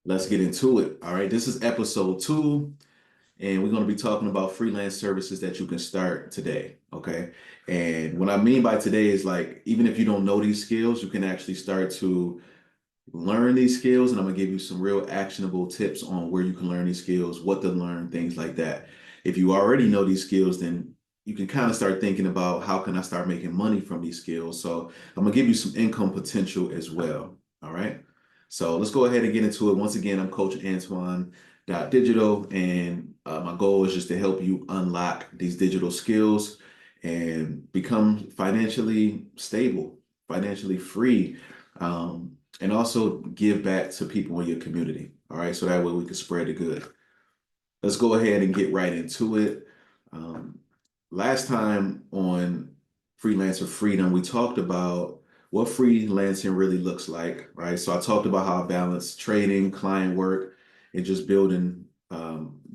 Let's get into it. All right, this is episode 2, and we're going to be talking about freelance services that you can start today. Okay. And what I mean by today is like, even if you don't know these skills, you can actually start to learn these skills. And I'm going to give you some real actionable tips on where you can learn these skills, what to learn, things like that. If you already know these skills, then you can kind of start thinking about how can I start making money from these skills. So I'm going to give you some income potential as well. All right. So let's go ahead and get into it. Once again, I'm Coach Antoine.Digital, and my goal is just to help you unlock these digital skills and become financially stable, financially free, and also give back to people in your community. All right, so that way we can spread the good. Let's go ahead and get right into it. Um, Last time on Freelancer Freedom, we talked about what freelancing really looks like, right? So I talked about how I balance trading, client work, and just building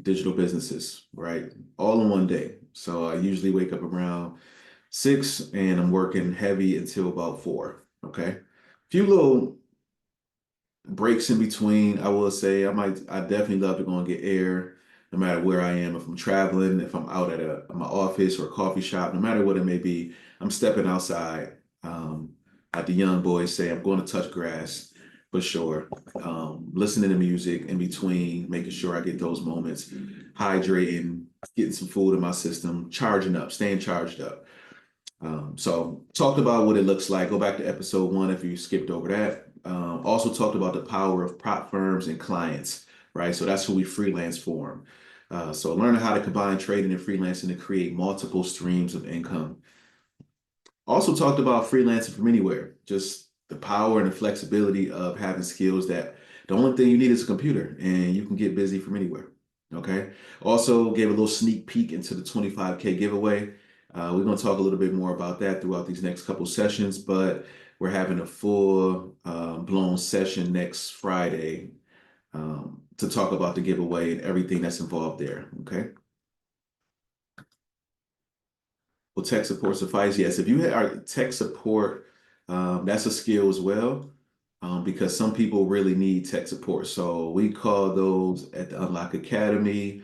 digital businesses, right? All in one day. So I usually wake up around 6 and I'm working heavy until about 4. Okay. Few little breaks in between. I will say I definitely love to go and get air no matter where I am. If I'm traveling, if I'm out at my office or a coffee shop, no matter what it may be, I'm stepping outside. Like the young boys say, I'm going to touch grass for sure. Listening to music in between, making sure I get those moments, hydrating, getting some food in my system, charging up, staying charged up. So talked about what it looks like. Go back to episode 1 if you skipped over that. Also talked about the power of prop firms and clients, right? So that's who we freelance for. So learning how to combine trading and freelancing to create multiple streams of income. Also talked about freelancing from anywhere, just the power and the flexibility of having skills that the only thing you need is a computer and you can get busy from anywhere. Okay. Also gave a little sneak peek into the 25K giveaway. We're going to talk a little bit more about that throughout these next couple sessions, but we're having a full blown session next Friday to talk about the giveaway and everything that's involved there. Okay. Will tech support suffice? Yes. If you are tech support, that's a skill as well, because some people really need tech support. So we call those at the Unlock Academy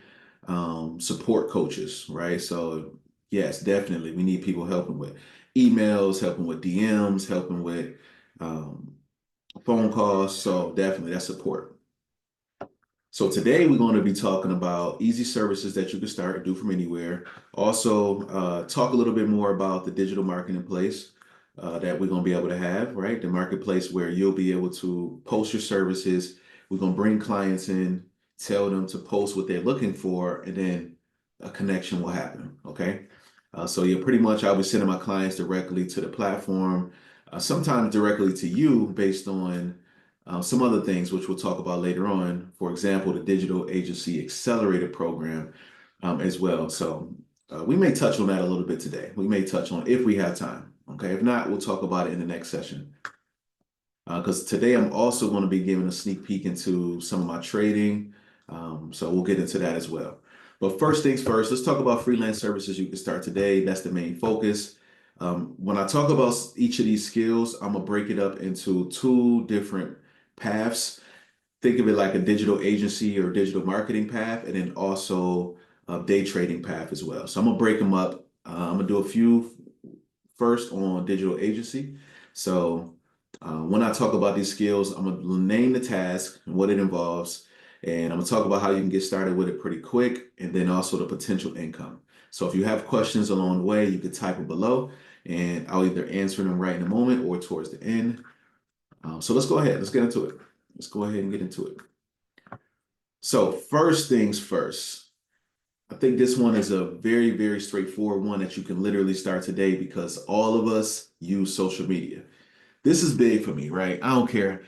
support coaches, right? So yes, definitely, we need people helping with emails, helping with DMs, helping with um, phone calls. So definitely, that's support. So today we're going to be talking about easy services that you can start and do from anywhere. Also, talk a little bit more about the digital marketing place that we're going to be able to have, right? The marketplace where you'll be able to post your services. We're going to bring clients in, tell them to post what they're looking for, and then a connection will happen, okay? So you're pretty much, I'll be sending my clients directly to the platform, sometimes directly to you based on some other things, which we'll talk about later on. For example, the Digital Agency Accelerator Program as well. So we may touch on that a little bit today. We may touch on if we have time. Okay. If not, we'll talk about it in the next session. Because today I'm also going to be giving a sneak peek into some of my trading. So we'll get into that as well. But first things first, let's talk about freelance services you can start today. That's the main focus. When I talk about each of these skills, I'm going to break it up into 2 different paths. Think of it like a digital agency or digital marketing path, and then also a day trading path as well. So I'm gonna break them up. I'm gonna do a few first on digital agency. So when I talk about these skills, I'm gonna name the task and what it involves, and I'm gonna talk about how you can get started with it pretty quick, and then also the potential income. So if you have questions along the way, you can type it below, and I'll either answer them right in a moment or towards the end. So let's go ahead. Let's get into it. Let's go ahead and get into it. So first things first, I think this one is a very, very straightforward one that you can literally start today because all of us use social media. This is big for me, right? I don't care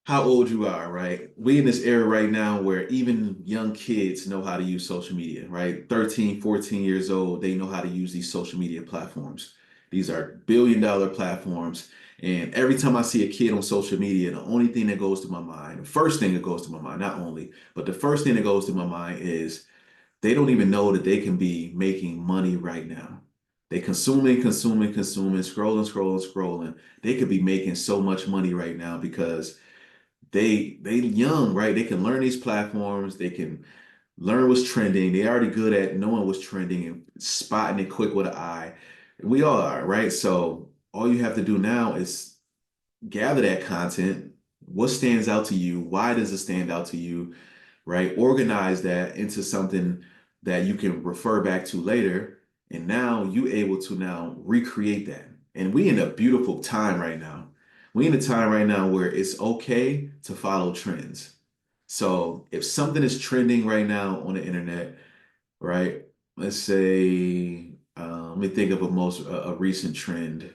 how old you are, right? We in this era right now where even young kids know how to use social media, right? 13, 14 years old, they know how to use these social media platforms. These are billion-dollar platforms. And every time I see a kid on social media, the only thing that goes to my mind, the first thing that goes to my mind, not only, but the first thing that goes to my mind is they don't even know that they can be making money right now. They consuming, scrolling. They could be making so much money right now because they young, right? They can learn these platforms, they can learn what's trending. They already good at knowing what's trending and spotting it quick with an eye. We all are, right? So all you have to do now is gather that content. What stands out to you? Why does it stand out to you? Right? Organize that into something that you can refer back to later. And now you able to now recreate that. And we in a beautiful time right now. We in a time right now where it's okay to follow trends. So if something is trending right now on the internet, right? Let's say, let me think of a recent trend.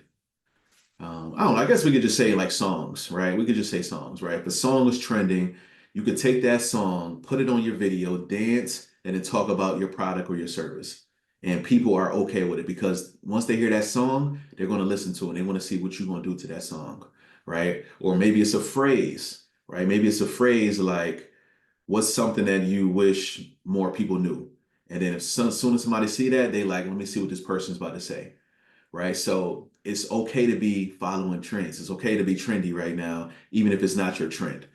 I don't know. I guess we could just say like songs, right? We could just say songs, right? If a song is trending, you could take that song, put it on your video, dance, and then talk about your product or your service. And people are okay with it because once they hear that song, they're going to listen to it. They want to see what you're going to do to that song, right? Or maybe it's a phrase, right? Maybe it's a phrase like, what's something that you wish more people knew? And then as soon as somebody see that, they like, let me see what this person's about to say, right? So it's okay to be following trends. It's okay to be trendy right now, even if it's not your trend.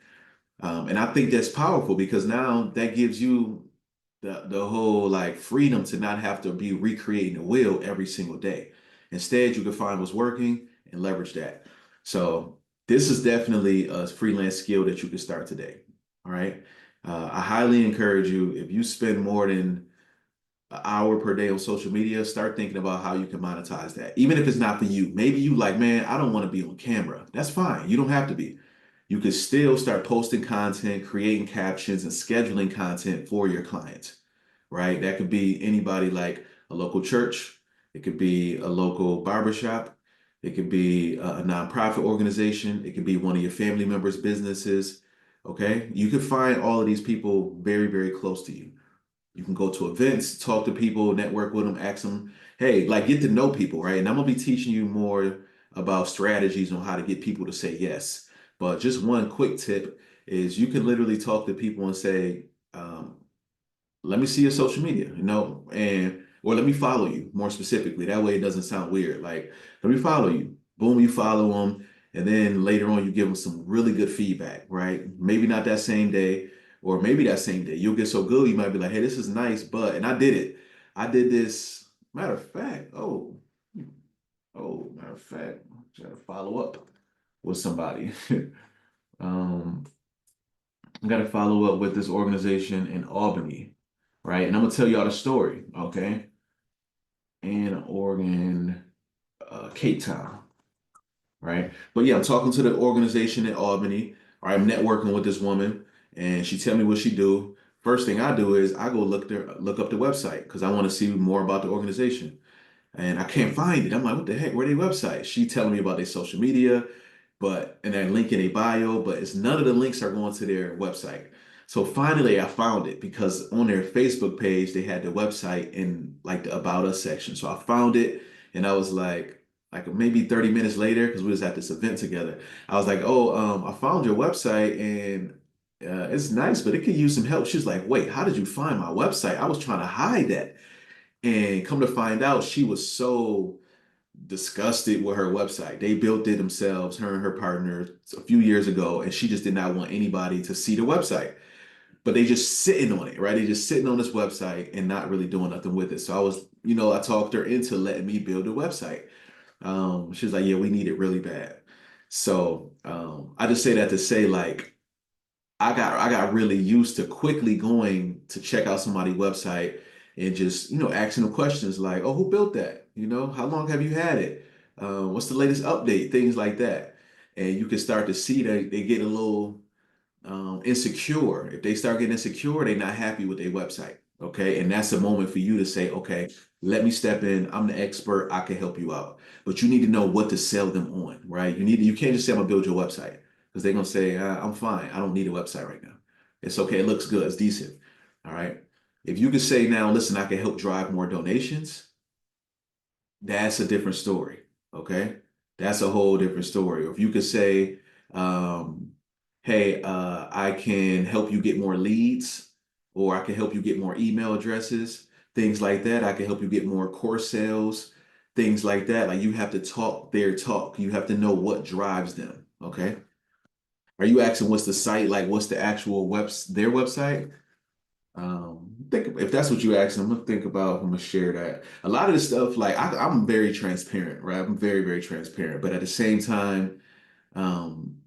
And I think that's powerful because now that gives you the whole like freedom to not have to be recreating the wheel every single day. Instead, you can find what's working and leverage that. So this is definitely a freelance skill that you can start today. All right. I highly encourage you if you spend more than an hour per day on social media, start thinking about how you can monetize that. Even if it's not for you. Maybe you like, man, I don't want to be on camera. That's fine. You don't have to be. You can still start posting content, creating captions, and scheduling content for your clients, right? That could be anybody like a local church. It could be a local barbershop. It could be a nonprofit organization. It could be one of your family members' businesses. Okay. You can find all of these people very, very close to you. You can go to events, talk to people, network with them, ask them, hey, like get to know people, right? And I'm gonna be teaching you more about strategies on how to get people to say yes. But just one quick tip is you can literally talk to people and say, let me see your social media, and or let me follow you more specifically. That way it doesn't sound weird. Like, let me follow you. Boom, you follow them. And then later on, you give them some really good feedback, right? Maybe not that same day, or maybe that same day. You'll get so good, you might be like, hey, this is nice, but, and I did it. I did this. Matter of fact, matter of fact, I gotta follow up with somebody. um, I gotta follow up with this organization in Albany, right? And I'm gonna tell y'all the story, okay? In Oregon, Cape Town, right? But yeah, I'm talking to the organization in Albany. Or I'm networking with this woman, and she tell me what she do. First thing I do is I go look up the website because I want to see more about the organization, and I can't find it. I'm like, what the heck? Where their website? She telling me about their social media, but and that link in a bio, but it's none of the links are going to their website. So finally I found it because on their Facebook page they had the website in like the about us section. So I found it and I was like maybe 30 minutes later, because we was at this event together. I was like, oh, I found your website and it's nice, but it could use some help. She's like, wait, how did you find my website? I was trying to hide that. And come to find out, she was so disgusted with her website. They built it themselves, her and her partner, a few years ago, and she just did not want anybody to see the website. But they just sitting on it, right? They just sitting on this website and not really doing nothing with it. So I was, I talked her into letting me build a website. She was like, "Yeah, we need it really bad." So I just say that to say, like, I got really used to quickly going to check out somebody's website and just, asking them questions like, oh, who built that? How long have you had it? What's the latest update? Things like that. And you can start to see that they get a little insecure. If they start getting insecure, they're not happy with their website. Okay. And that's a moment for you to say, okay, let me step in. I'm the expert. I can help you out. But you need to know what to sell them on, right? You can't just say, I'm gonna build your website because they're gonna say, I'm fine. I don't need a website right now. It's okay. It looks good. It's decent. All right. If you could say now, listen, I can help drive more donations, that's a different story. Okay. That's a whole different story. Or if you could say, um, hey, I can help you get more leads, or I can help you get more email addresses, things like that. I can help you get more course sales, things like that. Like you have to talk their talk. You have to know what drives them. Okay. Are you asking what's the site, like what's the actual their website? Think if that's what you ask, I'm gonna think about. I'm gonna share that. A lot of this stuff, like I'm very transparent, right? I'm very, very transparent, but at the same time, um,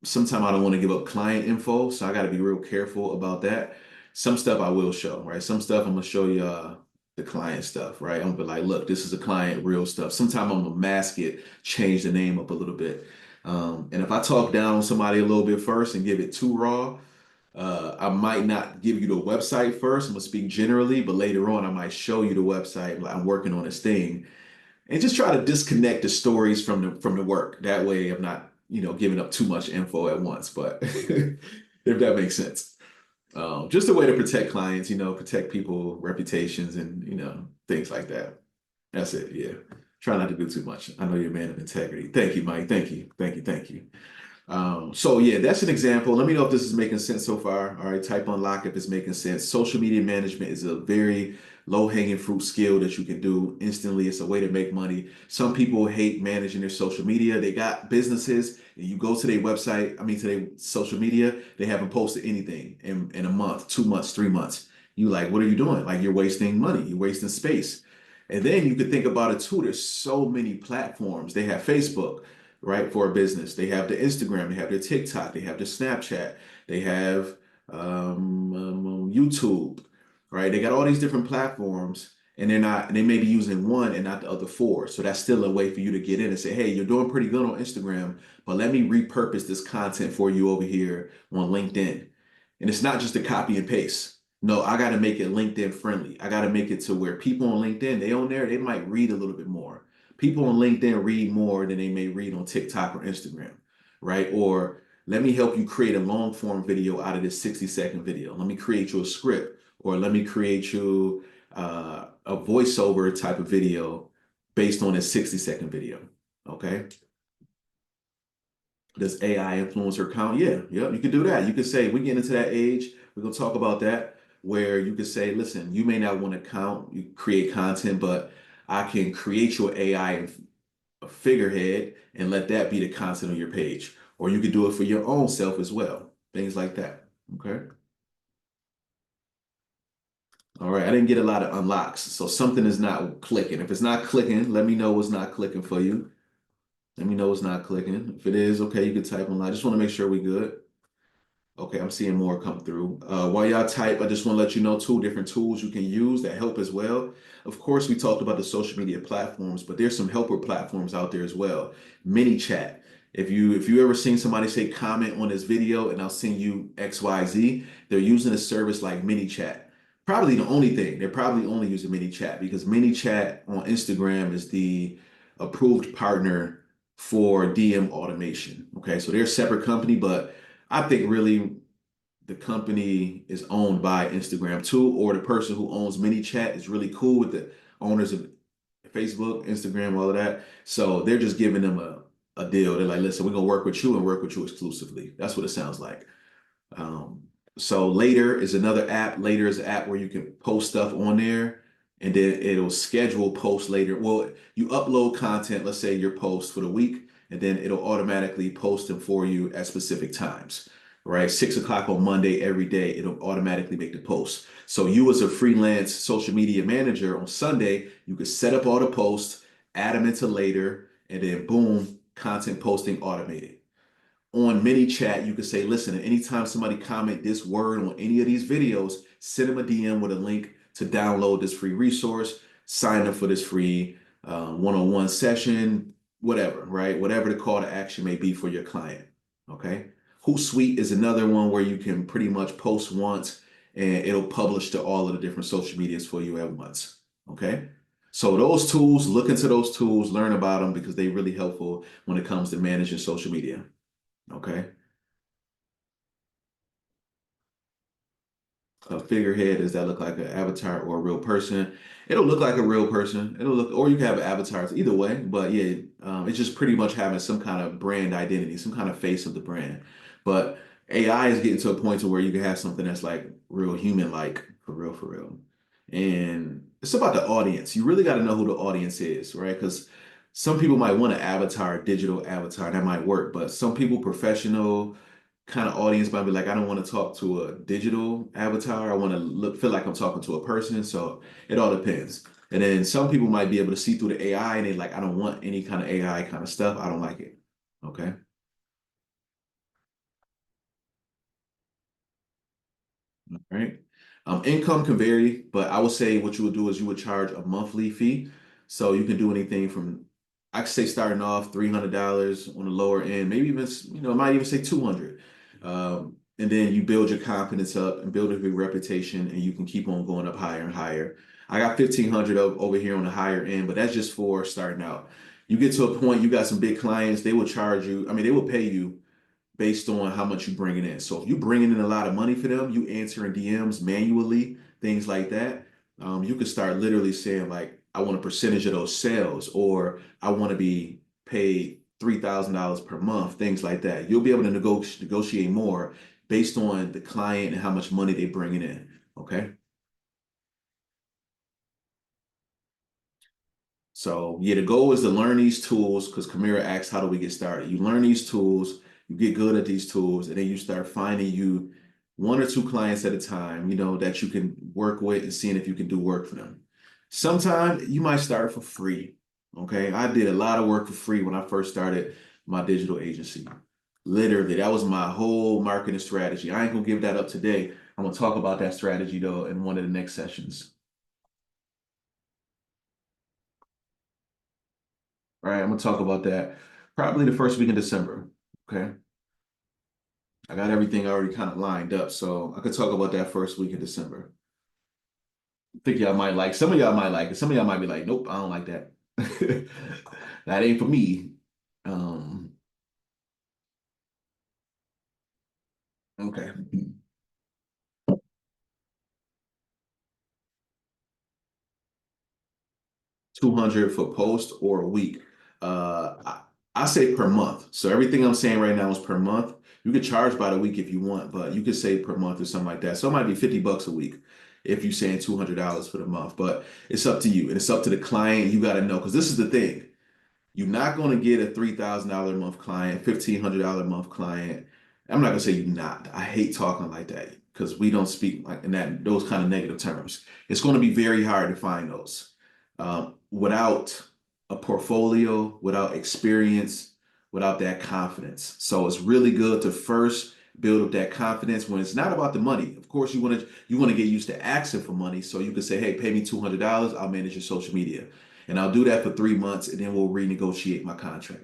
sometimes I don't want to give up client info, so I got to be real careful about that. Some stuff I will show, right? Some stuff I'm gonna show you the client stuff, right? I'm gonna be like, look, this is a client, real stuff. Sometimes I'm gonna mask it, change the name up a little bit. And if I talk down on somebody a little bit first and give it too raw, I might not give you the website first. I'm gonna speak generally, but later on I might show you the website. Like I'm working on this thing, and just try to disconnect the stories from the work. That way, I'm not giving up too much info at once. But if that makes sense, just a way to protect clients, protect people reputations, and things like that. That's it. Yeah. Try not to do too much. I know you're a man of integrity. Thank you, Mike. Thank you. Thank you. Thank you. So yeah, that's an example. Let me know if this is making sense so far. All right, type unlock if it's making sense. Social media management is a very low-hanging fruit skill that you can do instantly. It's a way to make money. Some people hate managing their social media. They got businesses, and you go to their website, I mean to their social media, they haven't posted anything in a month, 2 months, 3 months. You like, what are you doing? Like you're wasting money, you're wasting space. And then you could think about it too. There's so many platforms. They have Facebook, right, for a business. They have the Instagram, they have their TikTok, they have the Snapchat, they have YouTube, right? They got all these different platforms, and they may be using one and not the other four. So that's still a way for you to get in and say, hey, you're doing pretty good on Instagram, but let me repurpose this content for you over here on LinkedIn. And it's not just a copy and paste. No, I got to make it LinkedIn friendly. I got to make it to where people on LinkedIn, they on there, they might read a little bit more. People on LinkedIn read more than they may read on TikTok or Instagram, right? Or let me help you create a long form video out of this 60-second video. Let me create you a script, or let me create you a voiceover type of video based on a 60-second video. Okay. Does AI influencer count? Yeah, yeah, you can do that. You can say, we get into that age, we're gonna talk about that, where you could say, listen, you may not want to count, you create content, but I can create your AI a figurehead and let that be the content on your page. Or you could do it for your own self as well. Things like that. Okay. All right. I didn't get a lot of unlocks. So something is not clicking. If it's not clicking, let me know what's not clicking for you. Let me know what's not clicking. If it is, okay, you can type unlock. I just want to make sure we good. Okay, I'm seeing more come through. While y'all type, I just want to let you know two different tools you can use that help as well. Of course, we talked about the social media platforms, but there's some helper platforms out there as well. Mini chat. If you ever seen somebody say comment on this video and I'll send you XYZ, they're using a service like mini chat. Probably the only thing. They're probably only using mini chat because mini chat on Instagram is the approved partner for DM automation. Okay, so they're a separate company, but I think really the company is owned by Instagram too, or the person who owns ManyChat is really cool with the owners of Facebook, Instagram, all of that. So they're just giving them a deal. They're like, listen, we're gonna work with you and work with you exclusively. That's what it sounds like. Um, so Later is another app. Later is an app where you can post stuff on there and then it'll schedule posts later. Well, you upload content, let's say your post for the week, and then it'll automatically post them for you at specific times, right? 6 o'clock on Monday every day, it'll automatically make the post. So you as a freelance social media manager on Sunday, you could set up all the posts, add them into later, and then boom, content posting automated. On mini chat, you can say, listen, anytime somebody comment this word on any of these videos, send them a DM with a link to download this free resource, sign up for this free one-on-one session, whatever, right? Whatever the call to action may be for your client. Okay. Hootsuite is another one where you can pretty much post once and it'll publish to all of the different social medias for you at once. Okay. So those tools, look into those tools, learn about them because they're really helpful when it comes to managing social media. Okay. A figurehead, does that look like an avatar or a real person? It'll look like a real person. It'll look, or you can have avatars either way. But yeah, it's just pretty much having some kind of brand identity, some kind of face of the brand. But AI is getting to a point to where you can have something that's like real human-like, for real, for real. And it's about the audience. You really got to know who the audience is, right? Because some people might want an avatar, digital avatar, that might work, but some people, professional kind of audience might be like, I don't want to talk to a digital avatar. I want to feel like I'm talking to a person. So it all depends. And then some people might be able to see through the AI and they like, I don't want any kind of AI kind of stuff. I don't like it. Okay. Right. Income can vary, but I would say what you would do is you would charge a monthly fee. So you can do anything from, I could say starting off $300 on the lower end, maybe even, I might even say 200. And then you build your confidence up and build a good reputation and you can keep on going up higher and higher. I got 1,500 over here on the higher end, but that's just for starting out. You get to a point, you got some big clients, they will charge you, I mean, they will pay you based on how much you bringing in. So if you're bringing in a lot of money for them, you answering DMs manually, things like that. You could start literally saying like, I want a percentage of those sales, or I want to be paid $3,000 per month, things like that. You'll be able to negotiate more based on the client and how much money they bringing in. Okay. So yeah, the goal is to learn these tools because Kamira asks, how do we get started? You learn these tools, you get good at these tools, and then you start finding you one or two clients at a time, that you can work with and seeing if you can do work for them. Sometimes you might start for free. Okay. I did a lot of work for free when I first started my digital agency. Literally, that was my whole marketing strategy. I ain't gonna give that up today. I'm gonna talk about that strategy though in one of the next sessions. All right, I'm gonna talk about that probably the first week in December. Okay. I got everything already kind of lined up, so I could talk about that first week in December. I think y'all might like some of y'all might like it. Some of y'all might be like, nope, I don't like that. That ain't for me. Um, okay. 200 for post or a week. I say per month. So everything I'm saying right now is per month. You could charge by the week if you want, but you could say per month or something like that. So it might be $50 a week if you're saying $200 for the month, but it's up to you and it's up to the client. You got to know because this is the thing. You're not going to get a $3,000 a month client, $1,500 a month client. I'm not going to say you're not. I hate talking like that because we don't speak like in those kind of negative terms. It's going to be very hard to find those without a portfolio, without experience, without that confidence. So it's really good to first build up that confidence when it's not about the money. Of course, you want to get used to asking for money. So you can say, hey, pay me $200. I'll manage your social media. And I'll do that for 3 months and then we'll renegotiate my contract.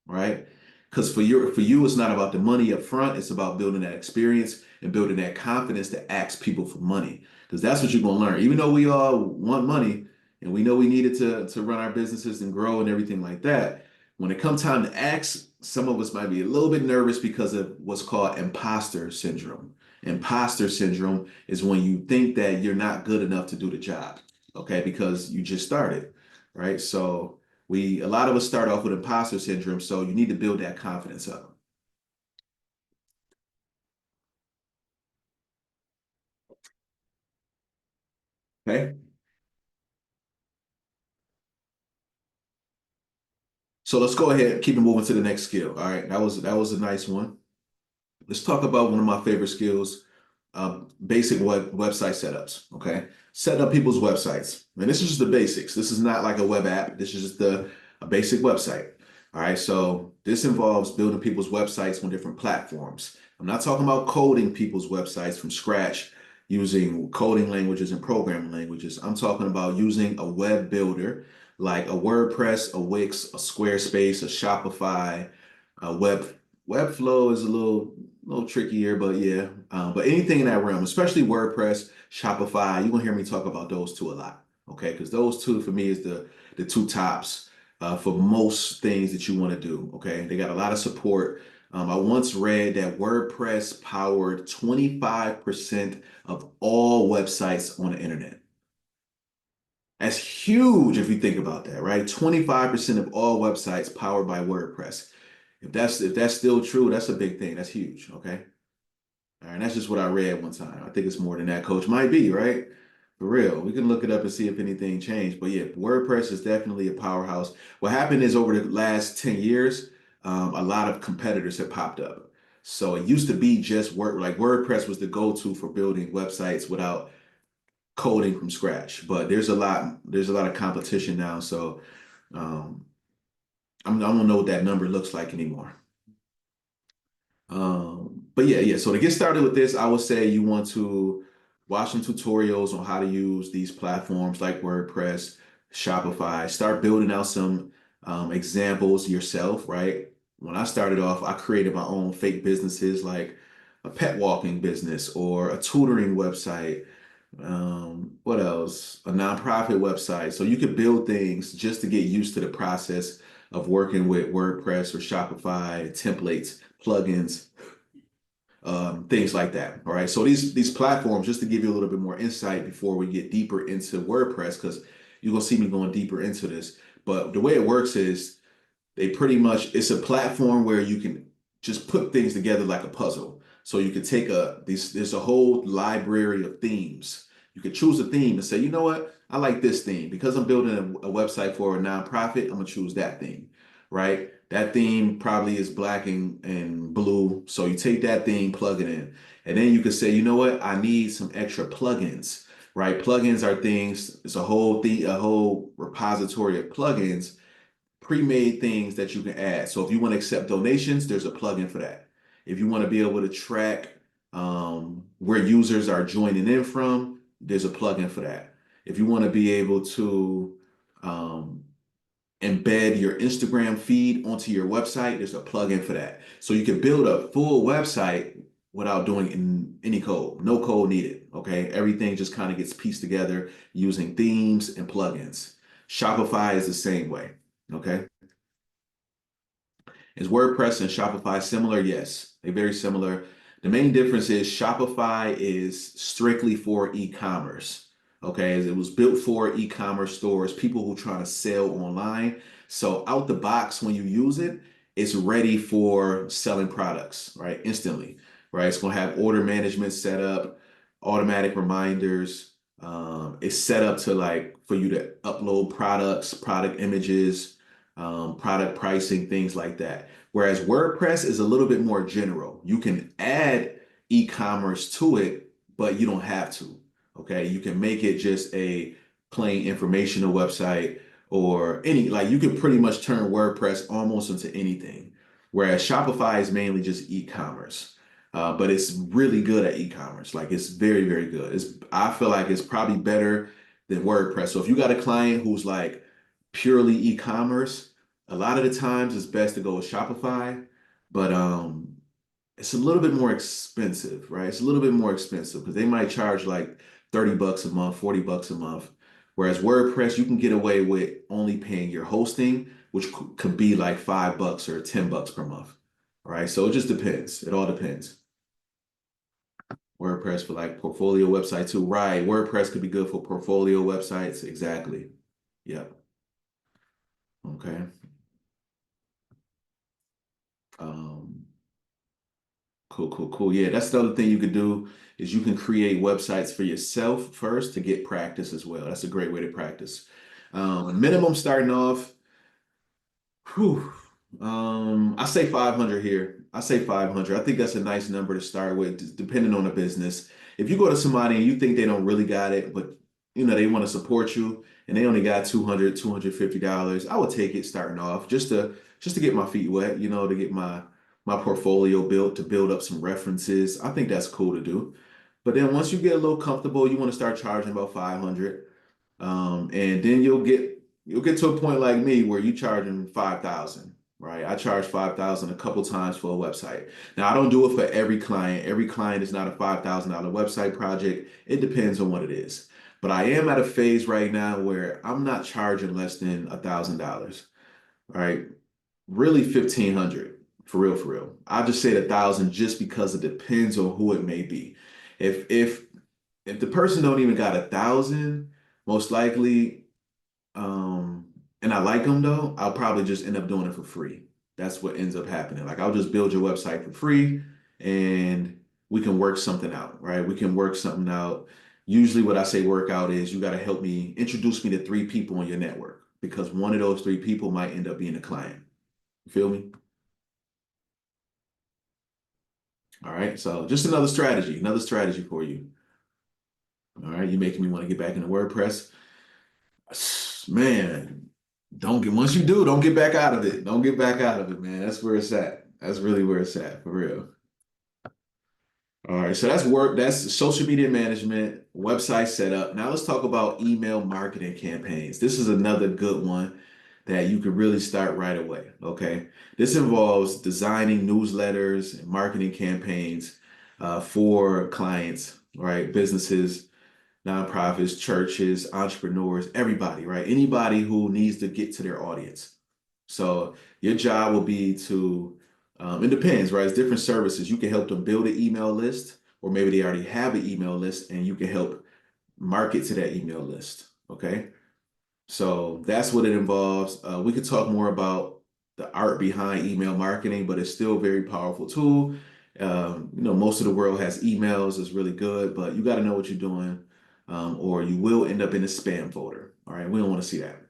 Right? Because for you, it's not about the money up front, it's about building that experience and building that confidence to ask people for money. Because that's what you're gonna learn. Even though we all want money and we know we need it to run our businesses and grow and everything like that, when it comes time to ask, some of us might be a little bit nervous because of what's called imposter syndrome. Imposter syndrome is when you think that you're not good enough to do the job, okay, because you just started, right? So a lot of us start off with imposter syndrome, so you need to build that confidence up. Okay. So let's go ahead and keep it moving to the next skill. All right. That was a nice one. Let's talk about one of my favorite skills, basic website setups. Okay. Setting up people's websites. And this is just the basics. This is not like a web app. This is just a basic website. All right. So this involves building people's websites on different platforms. I'm not talking about coding people's websites from scratch using coding languages and programming languages. I'm talking about using a web builder like a WordPress, a Wix, a Squarespace, a Shopify, a Webflow is a little trickier, but yeah. But anything in that realm, especially WordPress, Shopify, you're gonna hear me talk about those two a lot. Okay, because those two for me is the two tops for most things that you want to do. Okay, they got a lot of support. I once read that WordPress powered 25% of all websites on the internet. That's huge if you think about that, right? 25% of all websites powered by WordPress. If that's still true, that's a big thing. That's huge. Okay. All right. That's just what I read one time. I think it's more than that, coach. Might be, right? For real. We can look it up and see if anything changed. But yeah, WordPress is definitely a powerhouse. What happened is over the last 10 years, a lot of competitors have popped up. So it used to be just like WordPress was the go-to for building websites without coding from scratch. But there's a lot of competition now. So um, I don't know what that number looks like anymore. But yeah. So to get started with this, I would say you want to watch some tutorials on how to use these platforms like WordPress, Shopify. Start building out some examples yourself, right? When I started off, I created my own fake businesses like a pet walking business or a tutoring website. What else? A nonprofit website. So you could build things just to get used to the process of working with WordPress or Shopify, templates, plugins, things like that. All right. So these platforms, just to give you a little bit more insight before we get deeper into WordPress, because you're gonna see me going deeper into this. But the way it works is they pretty much it's a platform where you can just put things together like a puzzle. So you can take there's a whole library of themes. You can choose a theme and say, you know what, I like this theme because I'm building a website for a nonprofit. I'm gonna choose that theme, right? That theme probably is black and blue. So you take that theme, plug it in, and then you can say, you know what, I need some extra plugins, right? Plugins are things. It's a whole repository of plugins, pre-made things that you can add. So if you want to accept donations, there's a plugin for that. If you want to be able to track where users are joining in from, there's a plugin for that. If you want to be able to um, embed your Instagram feed onto your website, there's a plugin for that. So you can build a full website without doing any code, no code needed. Okay. Everything just kind of gets pieced together using themes and plugins. Shopify is the same way. Okay. Is WordPress and Shopify similar? Yes, they're very similar. The main difference is Shopify is strictly for e-commerce. Okay, it was built for e-commerce stores, people who trying to sell online. So out the box, when you use it, it's ready for selling products, right? Instantly, right? It's gonna have order management set up, automatic reminders. It's set up to like for you to upload products, product images, product pricing, things like that. Whereas WordPress is a little bit more general. You can add e-commerce to it, but you don't have to. Okay. You can make it just a plain informational website or like you can pretty much turn WordPress almost into anything. Whereas Shopify is mainly just e-commerce. But it's really good at e-commerce. Like it's very, very good. I feel like it's probably better than WordPress. So if you got a client who's like purely e-commerce, a lot of the times it's best to go with Shopify, but it's a little bit more expensive, right? It's a little bit more expensive because they might charge like 30 bucks a month, 40 bucks a month. Whereas WordPress, you can get away with only paying your hosting, which could be like 5 bucks or 10 bucks per month. All right. So it just depends. It all depends. WordPress for like portfolio website too. Right. WordPress could be good for portfolio websites. Exactly. Yep. Okay. Um, cool. Yeah, that's the other thing you could do is you can create websites for yourself first to get practice as well. That's a great way to practice. Minimum starting off, whew, I say 500 here. I say 500. I think that's a nice number to start with, depending on the business. If you go to somebody and you think they don't really got it, but they want to support you and they only got 200, $250, I would take it starting off just to get my feet wet, to get my portfolio built, to build up some references. I think that's cool to do. But then once you get a little comfortable, you want to start charging about 500. And then you'll get to a point like me where you charging 5,000, right? I charge 5,000 a couple times for a website. Now I don't do it for every client. Every client is not a $5,000 website project. It depends on what it is. But I am at a phase right now where I'm not charging less than $1,000, right? Really 1,500 for real, for real. I just said 1,000 just because it depends on who it may be. If the person don't even got 1,000, most likely, and I like them though, I'll probably just end up doing it for free. That's what ends up happening. Like I'll just build your website for free and we can work something out, right? We can work something out. Usually what I say workout is you got to help me introduce me to three people in your network because one of those three people might end up being a client. You feel me? All right. So just another strategy for you. All right. You're making me want to get back into WordPress. Man, don't get once you do, don't get back out of it. Don't get back out of it, man. That's where it's at. That's really where it's at, for real. All right, so that's work, that's social media management, website setup. Now let's talk about email marketing campaigns. This is another good one that you could really start right away. Okay. This involves designing newsletters and marketing campaigns for clients, right? Businesses, nonprofits, churches, entrepreneurs, everybody, right? Anybody who needs to get to their audience. So your job will be to, it depends, right? It's different services. You can help them build an email list, or maybe they already have an email list and you can help market to that email list. Okay. So that's what it involves. We could talk more about the art behind email marketing, but it's still a very powerful tool. Most of the world has emails, it's really good, but you got to know what you're doing, or you will end up in the spam folder. All right. We don't want to see that.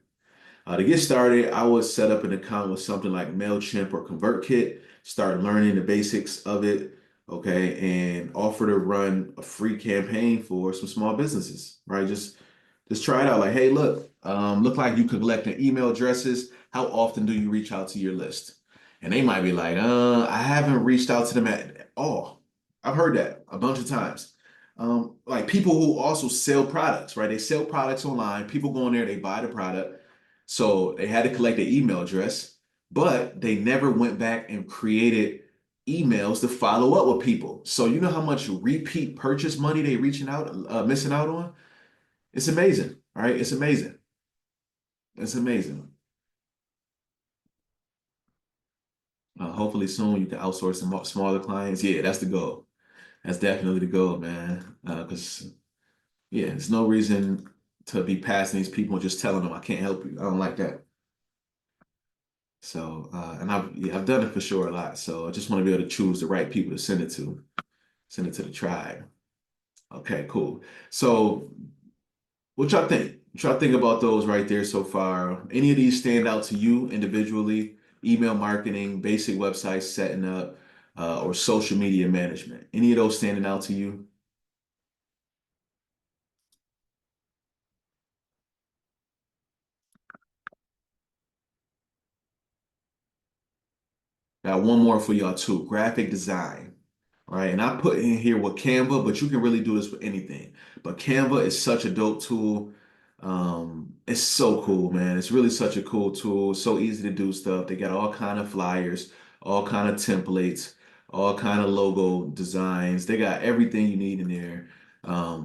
To get started, I would set up an account with something like MailChimp or ConvertKit, start learning the basics of it, okay, and offer to run a free campaign for some small businesses, right? Just try it out. Like, hey, look like you collecting email addresses. How often do you reach out to your list? And they might be like, I haven't reached out to them at all. I've heard that a bunch of times. Like people who also sell products, right? They sell products online. People go in there, they buy the product. So they had to collect their email address, but they never went back and created emails to follow up with people. So you know how much repeat purchase money they missing out on? It's amazing, right? It's amazing. It's amazing. Hopefully soon you can outsource some smaller clients. Yeah, that's the goal. That's definitely the goal, man. Because yeah, there's no reason to be passing these people and just telling them I can't help you. I don't like that. So, and I've done it for sure a lot. So I just want to be able to choose the right people to send it to the tribe. Okay, cool. So what y'all think? What y'all think about those right there so far? Any of these stand out to you individually? Email marketing, basic website setting up, or social media management? Any of those standing out to you? Got one more for y'all too. Graphic design. Right? And I put in here with Canva, but you can really do this with anything. But Canva is such a dope tool. It's so cool, man. It's really such a cool tool. So easy to do stuff. They got all kind of flyers, all kind of templates, all kind of logo designs. They got everything you need in there.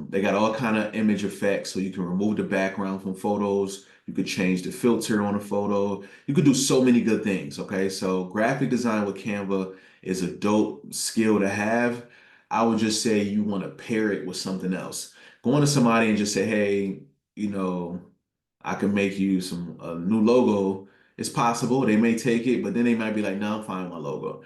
They got all kind of image effects, so you can remove the background from photos. You could change the filter on a photo. You could do so many good things. Okay, so graphic design with Canva is a dope skill to have. I would just say you want to pair it with something else. Going to somebody and just say, hey, you know, I can make you some a new logo. It's possible they may take it, but then they might be like, no, I'm fine with my logo.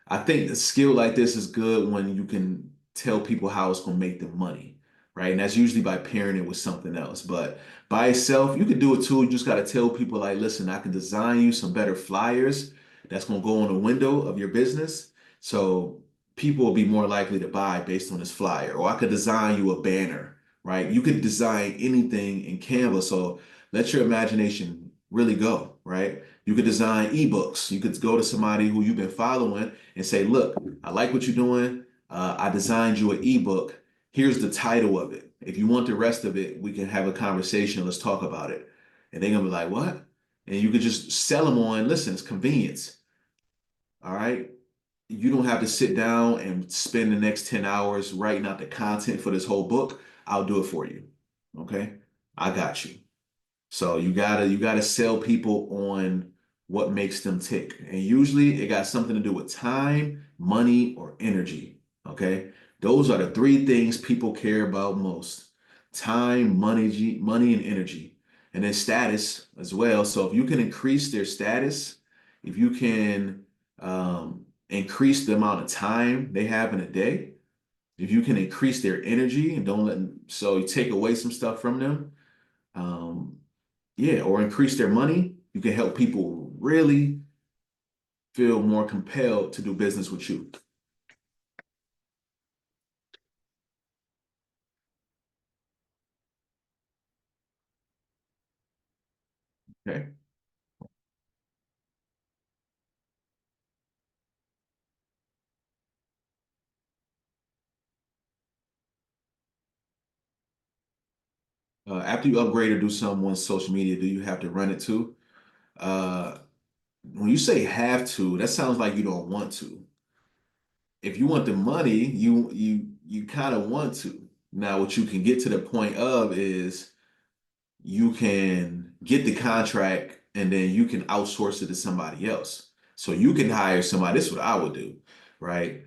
I think a skill like this is good when you can tell people how it's going to make them money, right? And that's usually by pairing it with something else. But by itself, you could do it too. You just got to tell people like, listen, I can design you some better flyers that's going to go on the window of your business. So people will be more likely to buy based on this flyer. Or I could design you a banner, right? You could design anything in Canva. So let your imagination really go, right? You could design ebooks. You could go to somebody who you've been following and say, look, I like what you're doing. I designed you an ebook. Here's the title of it. If you want the rest of it, we can have a conversation. Let's talk about it. And they're gonna be like, what? And you could just sell them on, listen, it's convenience. All right. You don't have to sit down and spend the next 10 hours writing out the content for this whole book. I'll do it for you. Okay. I got you. So you gotta sell people on what makes them tick. And usually it got something to do with time, money, or energy. Okay. Those are the three things people care about most. Time, money, and energy. And then status as well. So if you can increase their status, if you can increase the amount of time they have in a day, if you can increase their energy and don't let them, so you take away some stuff from them, um, yeah, or increase their money, you can help people really feel more compelled to do business with you. Okay. After you upgrade or do someone's social media, do you have to run it too? Uh, when you say have to, that sounds like you don't want to. If you want the money, you kind of want to. Now, what you can get to the point of is you can get the contract and then you can outsource it to somebody else. So you can hire somebody. This is what I would do, right?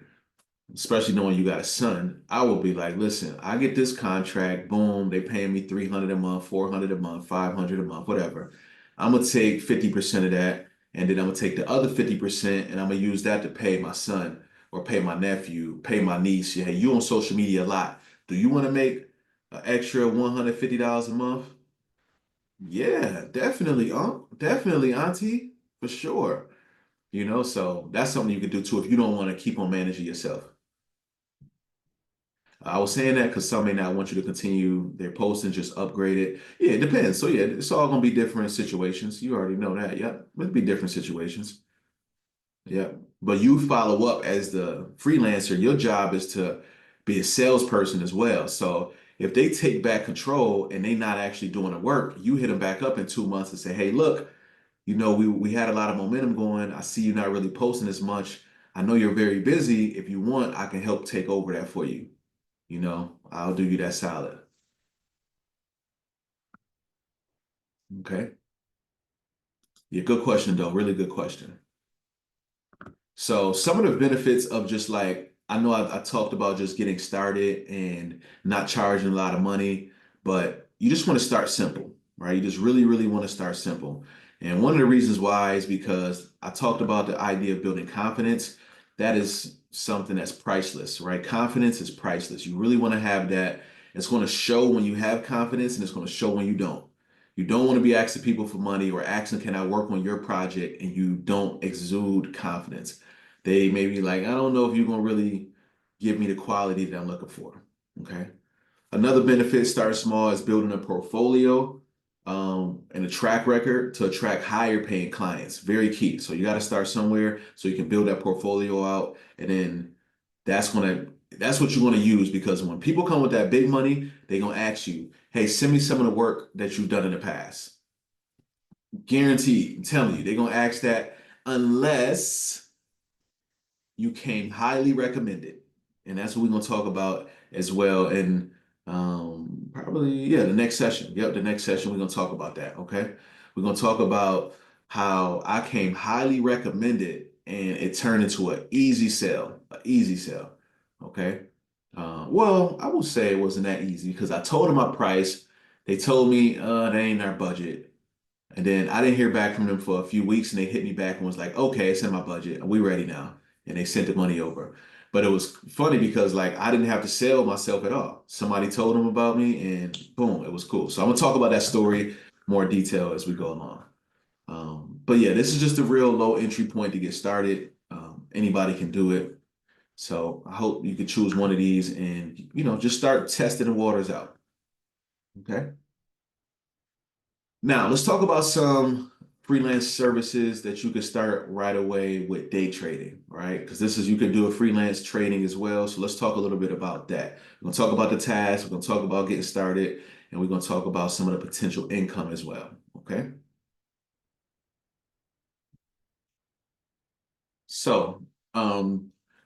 Especially knowing you got a son, I would be like, listen, I get this contract, boom, they paying me 300 a month, 400 a month, 500 a month, whatever. I'm gonna take 50% of that, and then I'm gonna take the other 50% and I'm gonna use that to pay my son or pay my nephew, pay my niece. Yeah, you on social media a lot. Do you want to make an extra $150 a month? Yeah, definitely, definitely, auntie, for sure. So that's something you could do too if you don't want to keep on managing yourself. I was saying that because some may not want you to continue their post and just upgrade it. Yeah, it depends. So yeah, it's all gonna be different situations. You already know that. Yeah, it'll be different situations. Yeah, but you follow up as the freelancer. Your job is to be a salesperson as well. So if they take back control and they not actually doing the work, you hit them back up in 2 months and say, "Hey, look, we had a lot of momentum going. I see you not really posting as much. I know you're very busy. If you want, I can help take over that for you." I'll do you that solid. Okay. Yeah, good question though. Really good question. So some of the benefits of just like I know I talked about just getting started and not charging a lot of money, but you just want to start simple, right? You just really, really want to start simple. And one of the reasons why is because I talked about the idea of building confidence. That is something that's priceless, right? Confidence is priceless. You really want to have that. It's going to show when you have confidence and it's going to show when you don't. You don't want to be asking people for money or asking, can I work on your project? And you don't exude confidence. They may be like, I don't know if you're going to really give me the quality that I'm looking for. Okay. Another benefit, start small, is building a portfolio and a track record to attract higher paying clients. Very key. So you got to start somewhere so you can build that portfolio out. And then that's what you're going to use because when people come with that big money, they're going to ask you, hey, send me some of the work that you've done in the past. Guaranteed. I'm telling you, they're going to ask that unless you came highly recommended. And that's what we're going to talk about as well. And probably, yeah, the next session. Yep, the next session, we're going to talk about that. Okay. We're going to talk about how I came highly recommended and it turned into an easy sell, an easy sell. Okay. Well, I would say it wasn't that easy because I told them my price. They told me, that ain't our budget. And then I didn't hear back from them for a few weeks, and they hit me back and was like, "Okay, it's in my budget. We ready now." And they sent the money over. But it was funny because like I didn't have to sell myself at all. Somebody told them about me, and boom, it was cool. So I'm gonna talk about that story more detail as we go along. But yeah, this is just a real low entry point to get started. Anybody can do it. So I hope you can choose one of these and just start testing the waters out. Okay. Now, let's talk about some freelance services that you can start right away with day trading, right? Because you can do a freelance trading as well. So let's talk a little bit about that. We're going to talk about the tasks, we're going to talk about getting started, and we're going to talk about some of the potential income as well. Okay. So,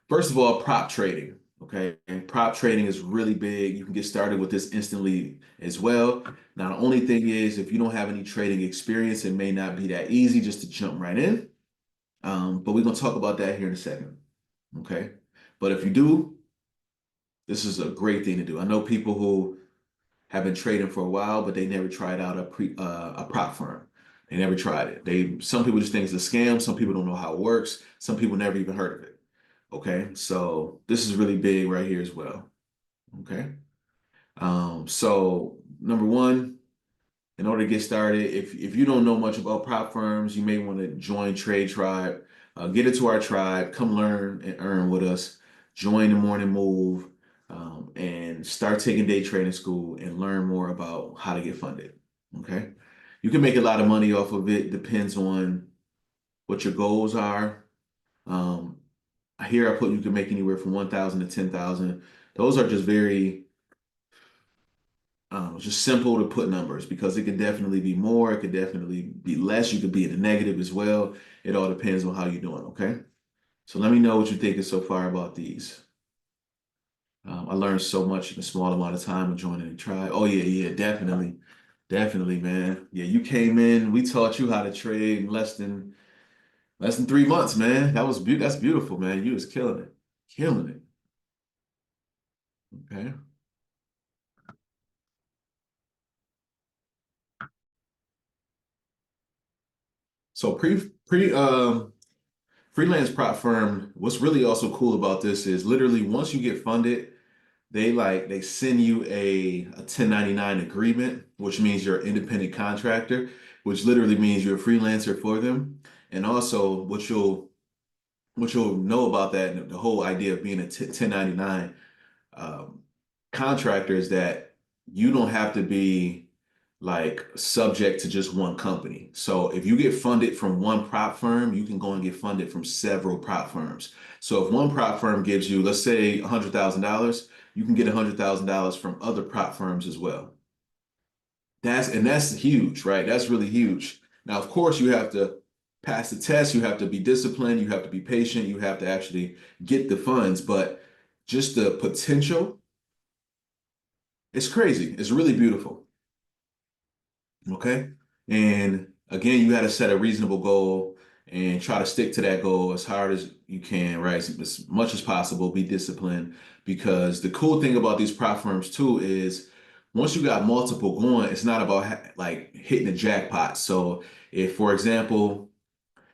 first of all, prop trading. Okay. And prop trading is really big. You can get started with this instantly as well. Now, the only thing is, if you don't have any trading experience, it may not be that easy just to jump right in. But we're going to talk about that here in a second. Okay. But if you do, this is a great thing to do. I know people who have been trading for a while, but they never tried out a prop firm. They never tried it. Some people just think it's a scam. Some people don't know how it works. Some people never even heard of it. Okay, so this is really big right here as well. Okay. So number one, in order to get started, if you don't know much about prop firms, you may want to join Trade Tribe. Get into our tribe, come learn and earn with us. Join the morning move, and start taking day trading school and learn more about how to get funded. Okay. You can make a lot of money off of it. Depends on what your goals are. Um, Here I put you can make anywhere from 1,000 to 10,000. Those are just very just simple to put numbers because it could definitely be more, it could definitely be less, you could be in the negative as well. It all depends on how you're doing, okay? So let me know what you're thinking so far about these. I learned so much in a small amount of time of joining the tribe. Oh yeah, yeah, definitely. Definitely, man. Yeah, you came in, we taught you how to trade in less than 3 months, man. That's beautiful, man. You was killing it. Killing it. Okay. So freelance prop firm, what's really also cool about this is literally once you get funded, they send you a 1099 agreement, which means you're an independent contractor, which literally means you're a freelancer for them. And also what you'll know about that, the whole idea of being a 1099 um, contractors that you don't have to be like subject to just one company. So if you get funded from one prop firm, you can go and get funded from several prop firms. So if one prop firm gives you, let's say, $100,000, you can get $100,000 from other prop firms as well. That's huge, right? That's really huge. Now, of course, you have to pass the test, you have to be disciplined, you have to be patient, you have to actually get the funds, but just the potential, it's crazy. It's really beautiful. Okay. And again, you got to set a reasonable goal and try to stick to that goal as hard as you can, right? As much as possible, be disciplined. Because the cool thing about these prop firms too is once you got multiple going, it's not about like hitting the jackpot. So if, for example,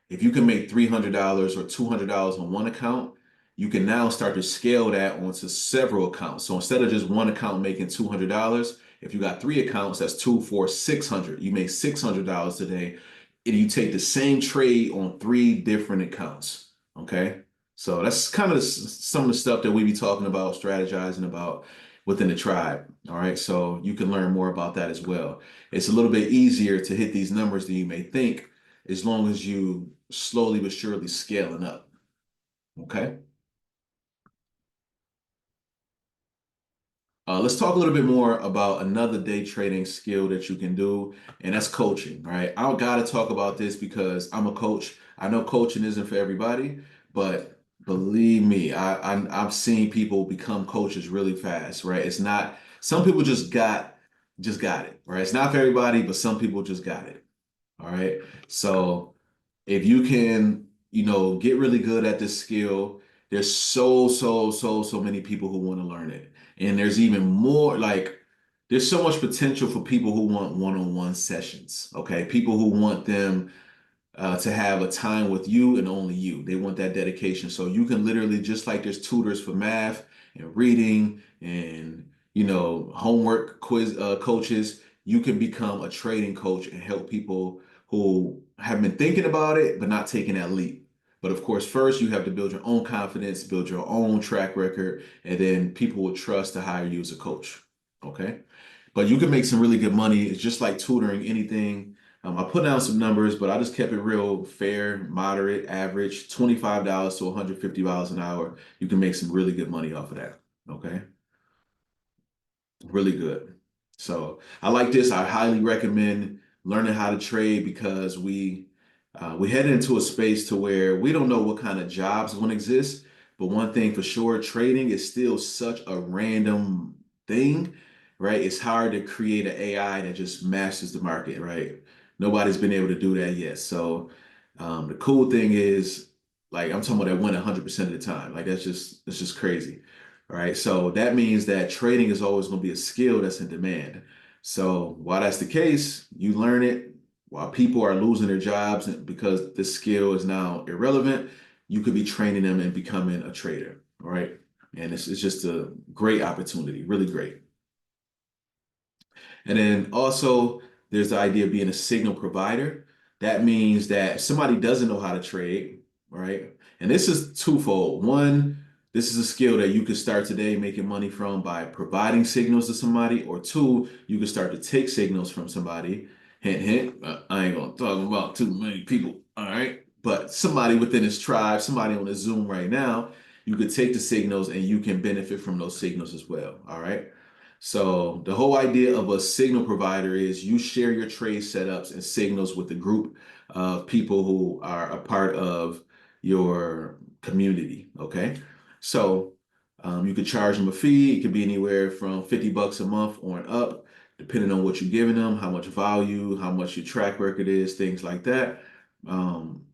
if you can make $300 or $200 on one account, you can now start to scale that onto several accounts. So instead of just one account making $200, if you got three accounts, that's two, four, 600. You make $600 today, and you take the same trade on three different accounts. Okay, so that's kind of some of the stuff that we be talking about, strategizing about within the tribe. All right, so you can learn more about that as well. It's a little bit easier to hit these numbers than you may think as long as you slowly but surely scaling up. Okay. Let's talk a little bit more about another day trading skill that you can do, and that's coaching. All right. I gotta talk about this because I'm a coach. I know coaching isn't for everybody, but believe me, I've seen people become coaches really fast, right? It's not, some people just got it, right? It's not for everybody, but some people just got it. All right. So if you can, get really good at this skill, there's so many people who want to learn it. And there's even more like there's so much potential for people who want one-on-one sessions. Okay. People who want them to have a time with you and only you. They want that dedication. So you can literally, just like there's tutors for math and reading and, homework quiz coaches, you can become a trading coach and help people who have been thinking about it, but not taking that leap. But of course, first you have to build your own confidence, build your own track record, and then people will trust to hire you as a coach. Okay. But you can make some really good money. It's just like tutoring anything. I put down some numbers, but I just kept it real fair, moderate, average, $25 to $150 an hour. You can make some really good money off of that. Okay. Really good. So I like this. I highly recommend learning how to trade because we head into a space to where we don't know what kind of jobs going to exist. But one thing for sure, trading is still such a random thing, right? It's hard to create an AI that just masters the market, right? Nobody's been able to do that yet. So the cool thing is, like I'm talking about that win 100% of the time. Like that's just crazy. All right. So that means that trading is always going to be a skill that's in demand. So while that's the case, you learn it while people are losing their jobs because this skill is now irrelevant. You could be training them and becoming a trader. All right. And it's just a great opportunity, really great. And then also, there's the idea of being a signal provider. That means that if somebody doesn't know how to trade, right? And this is twofold. One, this is a skill that you could start today making money from by providing signals to somebody, or two, you can start to take signals from somebody. Hint, hint. I ain't gonna talk about too many people, all right? But somebody within his tribe, somebody on the Zoom right now, you could take the signals and you can benefit from those signals as well, all right? So the whole idea of a signal provider is you share your trade setups and signals with a group of people who are a part of your community. Okay. So you could charge them a fee. It could be anywhere from $50 a month on up, depending on what you're giving them, how much value, how much your track record is, things like that. Um,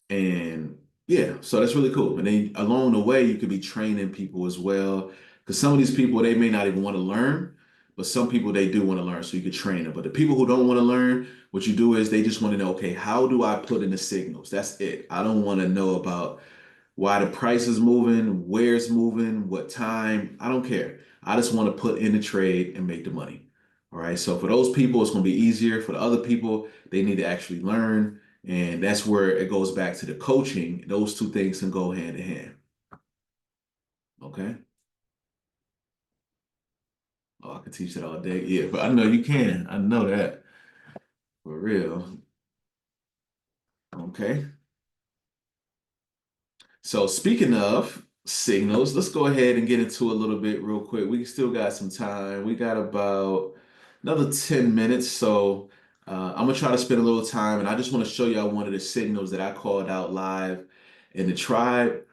and yeah, so that's really cool. And then along the way, you could be training people as well. Because some of these people, they may not even want to learn, but some people, they do want to learn. So you could train them. But the people who don't want to learn, what you do is they just want to know, okay, how do I put in the signals? That's it. I don't want to know about why the price is moving, where it's moving, what time. I don't care. I just want to put in the trade and make the money. All right. So for those people, it's going to be easier. For the other people, they need to actually learn. And that's where it goes back to the coaching. Those two things can go hand in hand. Okay. Oh, I could teach that all day. Yeah, but I know you can. I know that for real. Okay. So speaking of signals, let's go ahead and get into a little bit real quick. We still got some time. We got about another 10 minutes. So I'm gonna try to spend a little time and I just want to show y'all one of the signals that I called out live in the tribe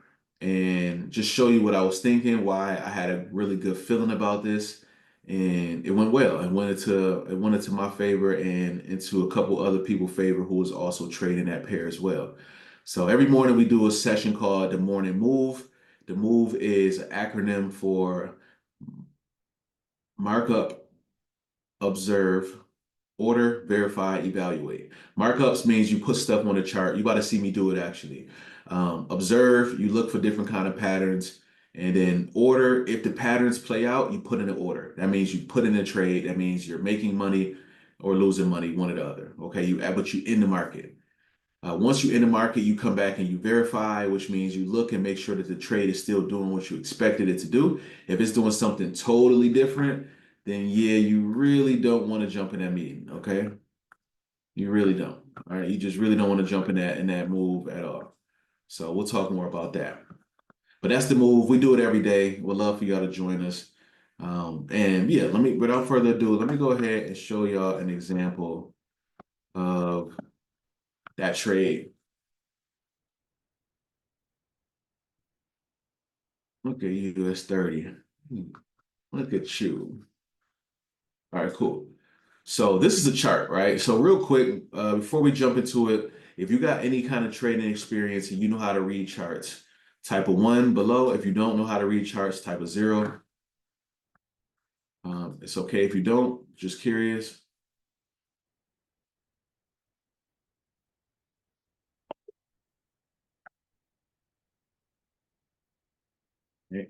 and just show you what I was thinking, why I had a really good feeling about this. And it went well. It went into my favor and into a couple other people's favor who was also trading that pair as well. So every morning we do a session called the morning move. The move is an acronym for markup, observe, order, verify, evaluate. Markups means you put stuff on a chart. You got to see me do it actually. Observe, you look for different kind of patterns. And then order, if the patterns play out, you put in an order. That means you put in a trade. That means you're making money or losing money, one or the other. Okay, but you in the market. Once you're in the market, you come back and you verify, which means you look and make sure that the trade is still doing what you expected it to do. If it's doing something totally different, then yeah, you really don't want to jump in that meeting, okay? You really don't. All right, you just really don't want to jump in that move at all. So we'll talk more about that. But that's the move. We do it every day. We'd love for y'all to join us. And yeah, without further ado, let me go ahead and show y'all an example of that trade. Look at US 30. Look at you. All right, cool. So this is a chart, right? So real quick, before we jump into it, if you got any kind of trading experience and you know how to read charts, type a one below. If you don't know how to read charts, type a zero. It's okay if you don't, just curious. Okay.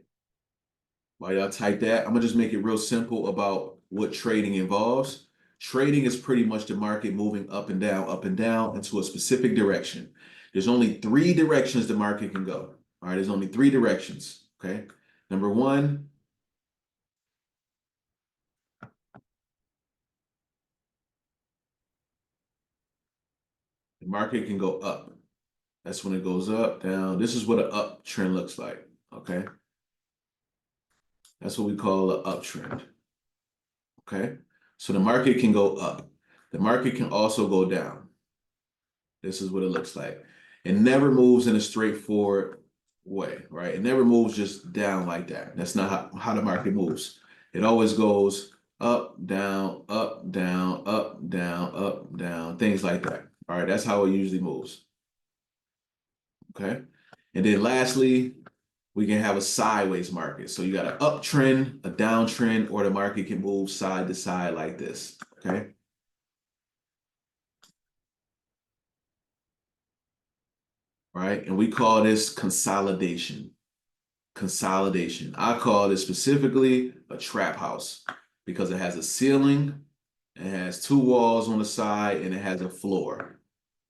While y'all type that, I'm gonna just make it real simple about what trading involves. Trading is pretty much the market moving up and down into a specific direction. There's only three directions the market can go. All right, there's only three directions. Okay. Number one, the market can go up. That's when it goes up, down. This is what an uptrend looks like. Okay. That's what we call an uptrend. Okay. So the market can go up. The market can also go down. This is what it looks like. It never moves in a straightforward way, right? It never moves just down like that. That's not how the market moves. It always goes up, down, up, down, up, down, up, down, things like that. All right, that's how it usually moves. Okay. And then lastly, we can have a sideways market. So you got an uptrend, a downtrend, or the market can move side to side like this. Okay. All right. And we call this consolidation. consolidation. I call it specifically a trap house because it has a ceiling, it has two walls on the side, and it has a floor.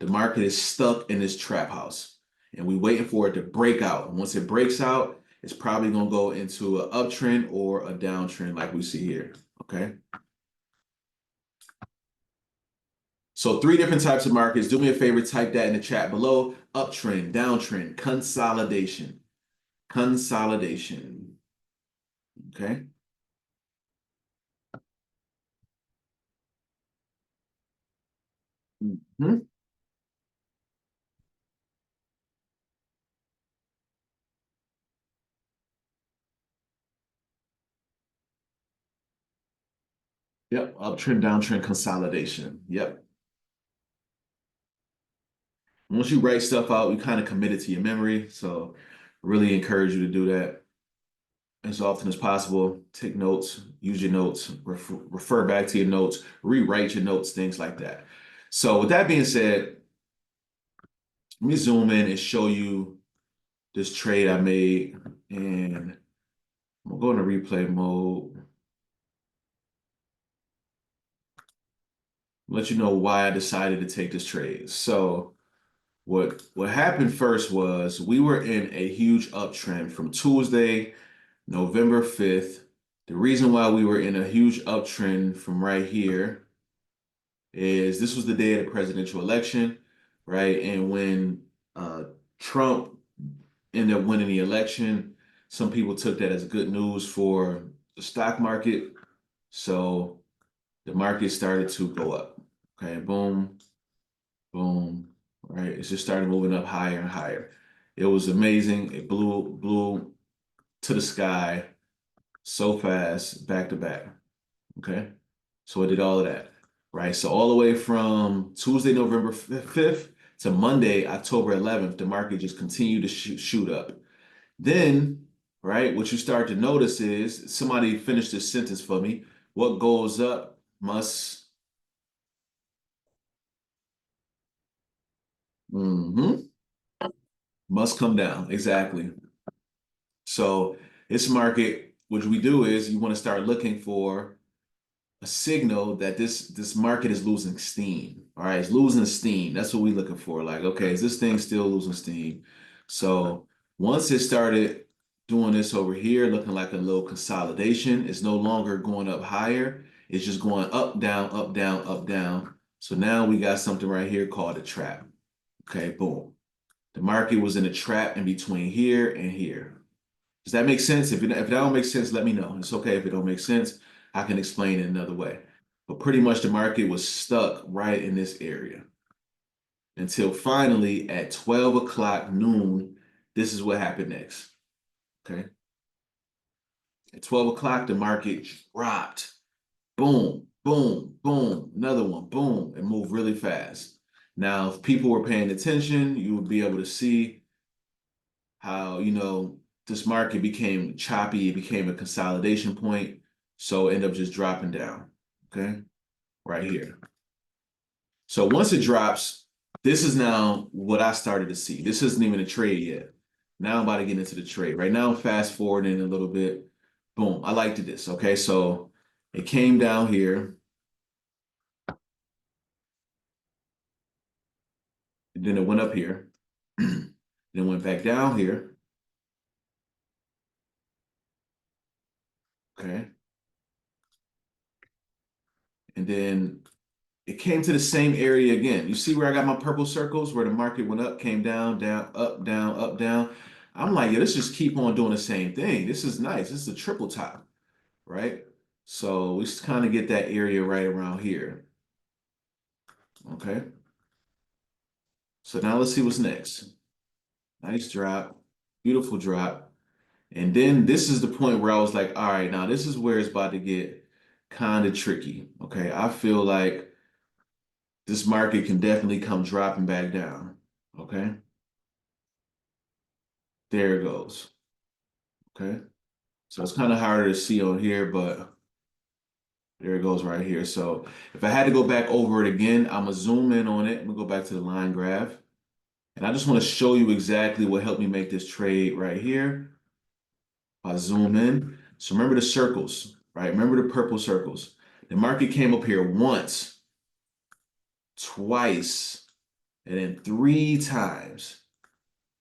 The market is stuck in this trap house, and we waiting for it to break out. And once it breaks out, it's probably gonna go into an uptrend or a downtrend like we see here. Okay. So three different types of markets. Do me a favor, type that in the chat below. Uptrend, downtrend, consolidation. Consolidation. Okay. Mhm. Yep. Uptrend, downtrend, consolidation. Yep. Once you write stuff out, you kind of commit it to your memory. So really encourage you to do that as often as possible. Take notes, use your notes, refer back to your notes, rewrite your notes, things like that. So with that being said, let me zoom in and show you this trade I made, and I'm going to replay mode. Let you know why I decided to take this trade. So what happened first was we were in a huge uptrend from Tuesday, November 5th. The reason why we were in a huge uptrend from right here is this was the day of the presidential election, right? And when Trump ended up winning the election, some people took that as good news for the stock market. So the market started to go up. Okay, boom, boom, right? It just started moving up higher and higher. It was amazing. It blew to the sky so fast, back to back. Okay. So I did all of that, right? So all the way from Tuesday, November 5th to Monday, October 11th, the market just continued to shoot up. Then, right, what you start to notice is somebody finished this sentence for me. What goes up mhm, must come down. Exactly. So this market, what we do is you want to start looking for a signal that this market is losing steam. All right, it's losing steam. That's what we're looking for. Like, okay, is this thing still losing steam? So once it started doing this over here, looking like a little consolidation, it's no longer going up higher. It's just going up, down, up, down, up, down. So now we got something right here called a trap. Okay, boom. The market was in a trap in between here and here. Does that make sense? If that don't make sense, let me know. It's okay if it don't make sense. I can explain it another way. But pretty much the market was stuck right in this area until finally at 12 o'clock noon, this is what happened next. Okay. At 12 o'clock, the market dropped. Boom, boom, boom, another one, boom, and moved really fast. Now, if people were paying attention, you would be able to see how, this market became choppy, it became a consolidation point. So it ended up just dropping down. Okay. Right here. So once it drops, this is now what I started to see. This isn't even a trade yet. Now I'm about to get into the trade. Right now, I'm fast forwarding a little bit. Boom. I liked this. Okay. So it came down here, and then it went up here, then went back down here. Okay. And then it came to the same area again. You see where I got my purple circles where the market went up, came down, down, up, down, up, down. I'm like, yeah, let's just keep on doing the same thing. This is nice. This is a triple top, right? So we just kind of get that area right around here. Okay. So now let's see what's next. Nice drop, beautiful drop. And then this is the point where I was like, all right, now this is where it's about to get kind of tricky. Okay. I feel like this market can definitely come dropping back down. Okay. There it goes. Okay. So it's kind of harder to see on here, but there it goes right here. So if I had to go back over it again, I'm gonna zoom in on it. I'm gonna go back to the line graph. And I just want to show you exactly what helped me make this trade right here. I'll zoom in. So remember the circles, right? Remember the purple circles. The market came up here once, twice, and then three times.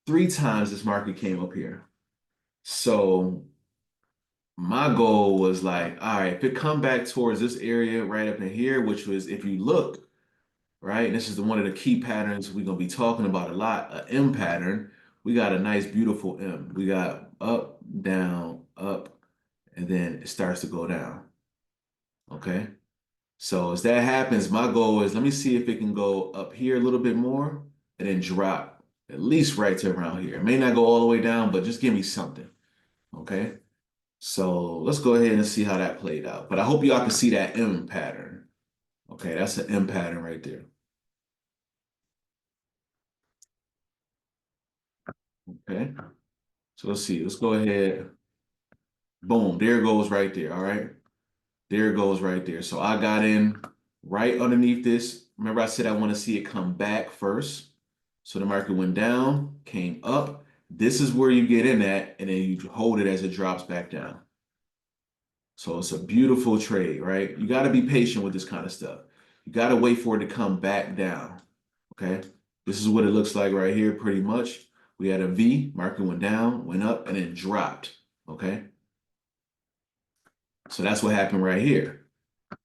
Three times this market came up here. So my goal was like, all right, if it come back towards this area right up in here, which was if you look, right, and this is one of the key patterns we're gonna be talking about a lot, a M pattern. We got a nice, beautiful M. We got up, and then it starts to go down. Okay. So as that happens, my goal is let me see if it can go up here a little bit more and then drop at least right to around here. It may not go all the way down, but just give me something. Okay. So let's go ahead and see how that played out. But I hope y'all can see that M pattern. Okay, that's an M pattern right there. Okay. So let's see. Let's go ahead. Boom. There it goes right there. All right. There it goes right there. So I got in right underneath this. Remember I said I want to see it come back first. So the market went down, came up. This is where you get in at, and then you hold it as it drops back down. So it's a beautiful trade, right? You got to be patient with this kind of stuff. You got to wait for it to come back down. Okay. This is what it looks like right here, pretty much. We had a V, market went down, went up, and then dropped. Okay. So that's what happened right here.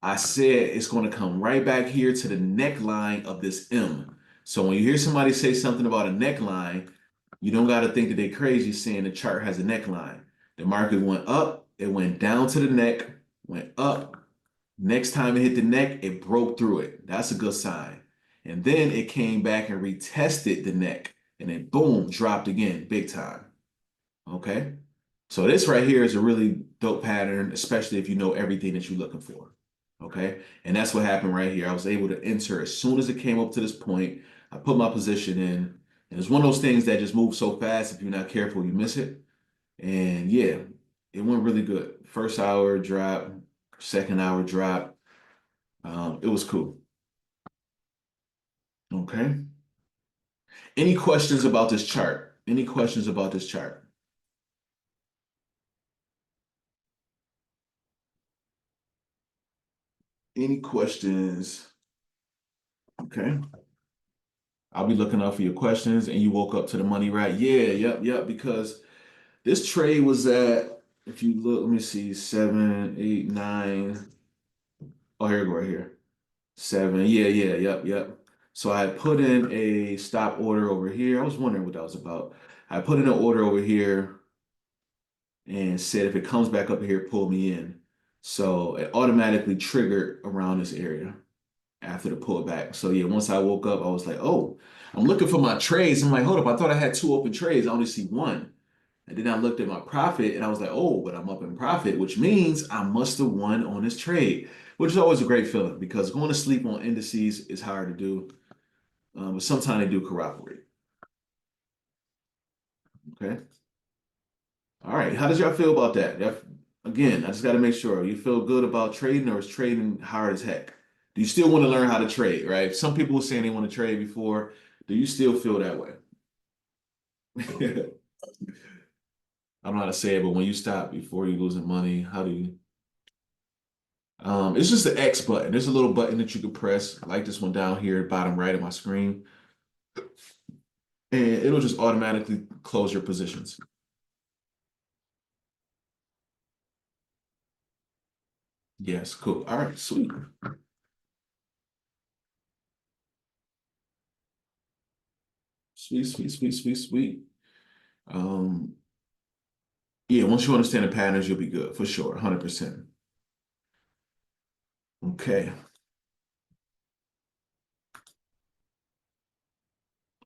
I said it's going to come right back here to the neckline of this M. So when you hear somebody say something about a neckline, you don't got to think that they're crazy saying the chart has a neckline. The market went up, it went down to the neck, went up. Next time it hit the neck, it broke through it. That's a good sign. And then it came back and retested the neck, and then boom, dropped again, big time. Okay. So this right here is a really dope pattern, especially if you know everything that you're looking for. Okay. And that's what happened right here. I was able to enter as soon as it came up to this point. I put my position in. And it's one of those things that just moves so fast. If you're not careful, you miss it. And yeah, it went really good. First hour drop, second hour drop. It was cool. Okay. Any questions about this chart? Any questions about this chart? Any questions? Okay. I'll be looking out for your questions. And you woke up to the money, right? Yeah, yep. Because this trade was at, if you look, let me see, 7, 8, 9. Oh, here we go, right here. 7. Yep. So I put in a stop order over here. I was wondering what that was about. I put in an order over here and said if it comes back up here, pull me in. So it automatically triggered around this area after the pullback. So yeah, once I woke up, I was like, oh, I'm looking for my trades. I'm like, hold up, I thought I had two open trades. I only see one. And then I looked at my profit and I was like, oh, but I'm up in profit, which means I must have won on this trade, which is always a great feeling because going to sleep on indices is hard to do. But sometimes they do cooperate. Okay. All right. How does y'all feel about that? Again, I just got to make sure you feel good about trading or is trading hard as heck? Do you still want to learn how to trade, right? Some people were saying they want to trade before. Do you still feel that way? I don't know how to say it, but when you stop before you losing money, how do you? It's just the X button. There's a little button that you can press, like this one down here, bottom right of my screen, and it'll just automatically close your positions. Yes, cool. All right, sweet. Sweet. Um, yeah, once you understand the patterns, you'll be good for sure, 100%. Okay.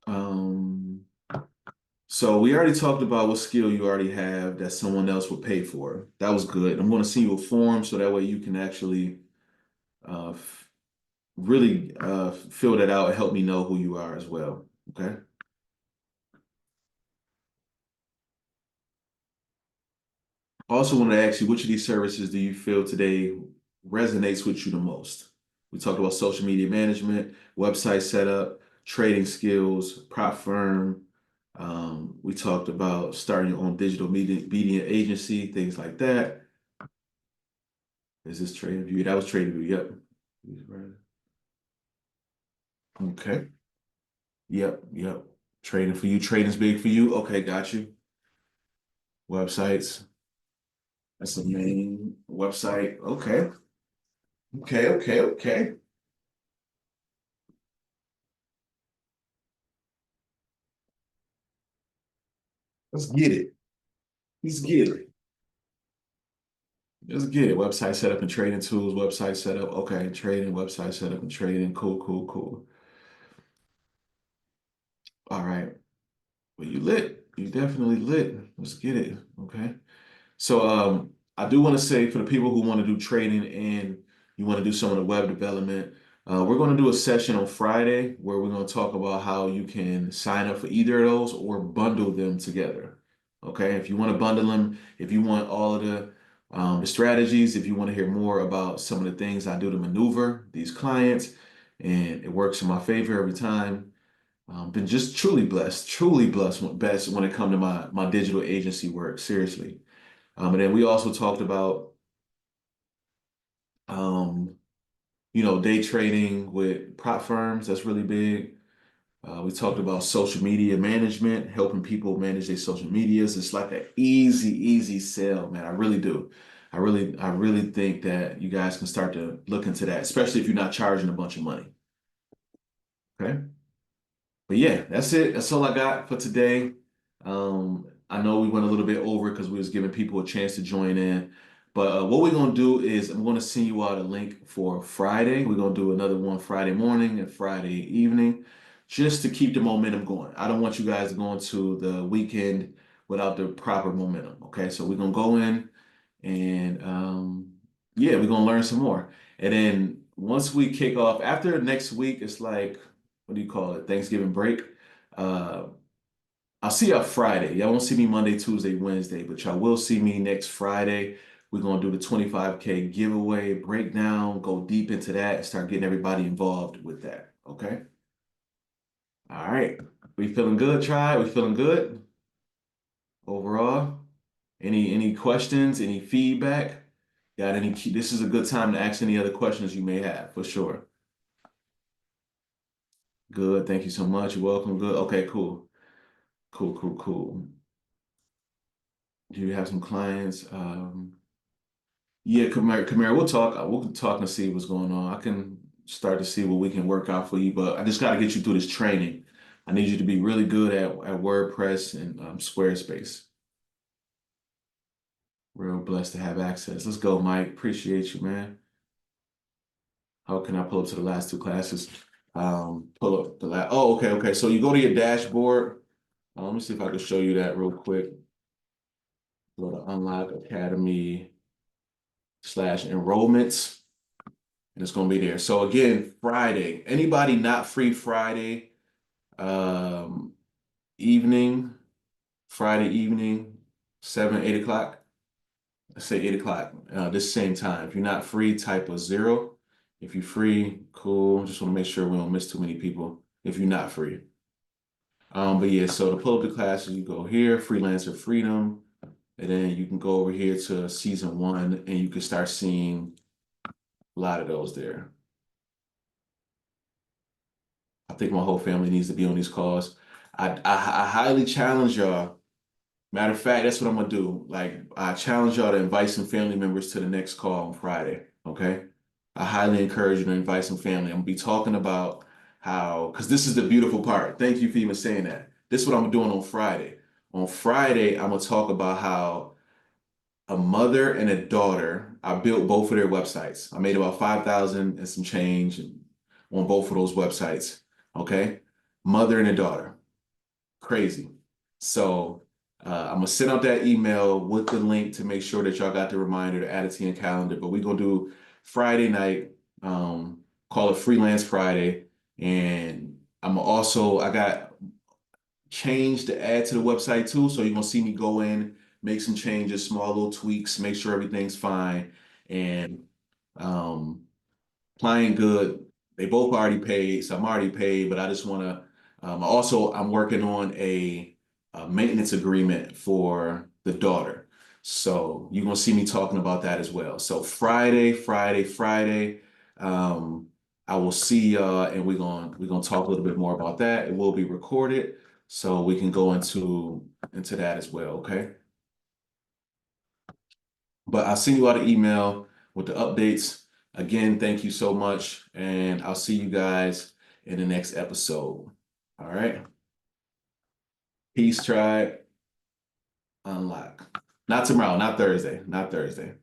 Um, so we already talked about what skill you already have that someone else would pay for. That was good. I'm going to send you a form so that way you can actually uh, really fill that out and help me know who you are as well. Okay. Also want to ask you, which of these services do you feel today resonates with you the most? We talked about social media management, website setup, trading skills, prop firm, We talked about starting your own digital media agency, things like that. Is this Trading View? That was Trading View. Yep. Okay. Yep. Yep. Trading for you. Trading's big for you. Okay, got you. Websites. That's the main website. Okay. Okay. Okay. Okay. Let's get it. Let's get it. Let's get it. Website setup and trading tools. Website setup. Okay. Trading. Website setup and trading. Cool. Cool. Cool. All right. Well, you lit. You definitely lit. Let's get it. Okay. So I do want to say for the people who want to do trading and you want to do some of the web development, we're going to do a session on Friday where we're going to talk about how you can sign up for either of those or bundle them together. Okay, if you want to bundle them, if you want all of the strategies, if you want to hear more about some of the things I do to maneuver these clients, and it works in my favor every time. Been just truly blessed, best when it comes to my digital agency work. Seriously. And then we also talked about, um, day trading with prop firms. That's really big. We talked about social media management, helping people manage their social medias. It's like an easy sell, man. I really do. I really think that you guys can start to look into that, especially if you're not charging a bunch of money. Okay. But yeah, that's it. That's all I got for today. I know we went a little bit over because we was giving people a chance to join in. But what we're gonna do is I'm gonna send you out a link for Friday. We're gonna do another one Friday morning and Friday evening, just to keep the momentum going. I don't want you guys going to the weekend without the proper momentum. Okay, so we're gonna go in and yeah, we're gonna learn some more. And then once we kick off, after next week, it's like, what do you call it? Thanksgiving break. Uh, I'll see y'all Friday. Y'all won't see me Monday, Tuesday, Wednesday, but y'all will see me next Friday. We're gonna do the 25K giveaway breakdown, go deep into that, and start getting everybody involved with that. Okay. All right. We feeling good, Try? We feeling good overall? Any questions? Any feedback? Got any This is a good time to ask any other questions you may have, for sure. Good. Thank you so much. You're welcome. Good. Okay, cool. Cool, cool, cool. Do you have some clients? Yeah, Kamara, we'll talk and see what's going on. I can start to see what we can work out for you, but I just got to get you through this training. I need you to be really good at WordPress and Squarespace. Real blessed to have access. Let's go, Mike. Appreciate you, man. How can I pull up to the last two classes? Pull up the last. Oh, okay, okay. So you go to your dashboard. Let me see if I can show you that real quick. Go to Unlock Academy /enrollments, and it's going to be there. So again, Friday. Anybody not free Friday um, evening? Friday evening, 7, 8 o'clock. Let's say 8 o'clock. This same time. If you're not free, type a 0. If you're free, cool. Just want to make sure we don't miss too many people. If you're not free. But yeah, so to pull up the classes, you go here, Freelancer Freedom, and then you can go over here to season 1 and you can start seeing a lot of those there. I think my whole family needs to be on these calls. I highly challenge y'all. Matter of fact, that's what I'm gonna do. Like, I challenge y'all to invite some family members to the next call on Friday. Okay. I highly encourage you to invite some family. I'm gonna be talking about how, because this is the beautiful part. Thank you for even saying that. This is what I'm doing on Friday. On Friday, I'm gonna talk about how a mother and a daughter, I built both of their websites. I made about 5,000 and some change on both of those websites. Okay. Mother and a daughter. Crazy. So I'm gonna send out that email with the link to make sure that y'all got the reminder to add it to your calendar. But we're gonna do Friday night, call it Freelance Friday. And I got change to add to the website too. So you're gonna see me go in, make some changes, small little tweaks, make sure everything's fine. And um Playing good. They both already paid, so I'm already paid, but I just want to. I'm working on a maintenance agreement for the daughter. So you're gonna see me talking about that as well. So Friday, um, I will see y'all, and we're gonna talk a little bit more about that. It will be recorded, so we can go into that as well. Okay. But I'll send you out an email with the updates. Again, thank you so much, and I'll see you guys in the next episode. All right. Peace, tribe. Unlock. Not tomorrow, not Thursday, not Thursday.